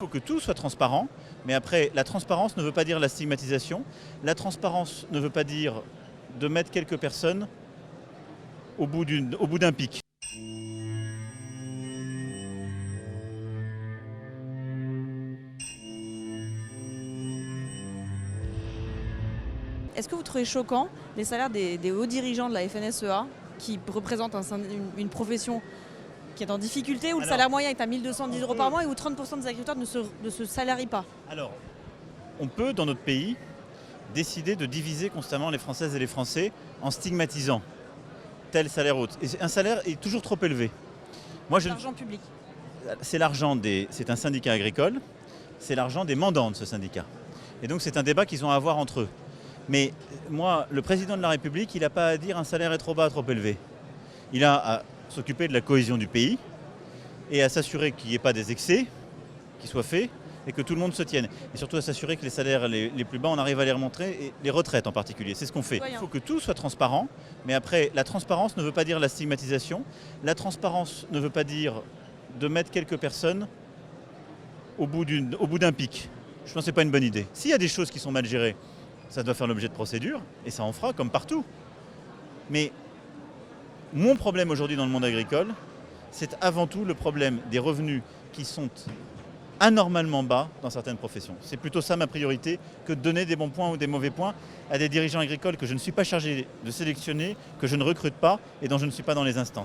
Il faut que tout soit transparent, mais après, la transparence ne veut pas dire la stigmatisation. La transparence ne veut pas dire de mettre quelques personnes au bout d'un pic. Est-ce que vous trouvez choquant les salaires des hauts dirigeants de la FNSEA qui représentent une profession qui est en difficulté, où le salaire moyen est à 1 210 € par mois et où 30% des agriculteurs ne se salarient pas? Alors, on peut dans notre pays décider de diviser constamment les Françaises et les Français en stigmatisant tel salaire haute. Et un salaire est toujours trop élevé. L'argent public. C'est un syndicat agricole, c'est l'argent des mandants de ce syndicat. Et donc c'est un débat qu'ils ont à avoir entre eux. Mais moi, le président de la République, il n'a pas à dire un salaire est trop bas, trop élevé. Il a à s'occuper de la cohésion du pays et à s'assurer qu'il n'y ait pas des excès qui soient faits et que tout le monde se tienne. Et surtout à s'assurer que les salaires les plus bas, on arrive à les remontrer, et les retraites en particulier. C'est ce qu'on fait. Il faut que tout soit transparent, mais après, la transparence ne veut pas dire la stigmatisation. La transparence ne veut pas dire de mettre quelques personnes au bout d'un pic. Je pense que ce n'est pas une bonne idée. S'il y a des choses qui sont mal gérées, ça doit faire l'objet de procédures, et ça en fera comme partout. Mais mon problème aujourd'hui dans le monde agricole, c'est avant tout le problème des revenus qui sont anormalement bas dans certaines professions. C'est plutôt ça ma priorité que de donner des bons points ou des mauvais points à des dirigeants agricoles que je ne suis pas chargé de sélectionner, que je ne recrute pas et dont je ne suis pas dans les instances.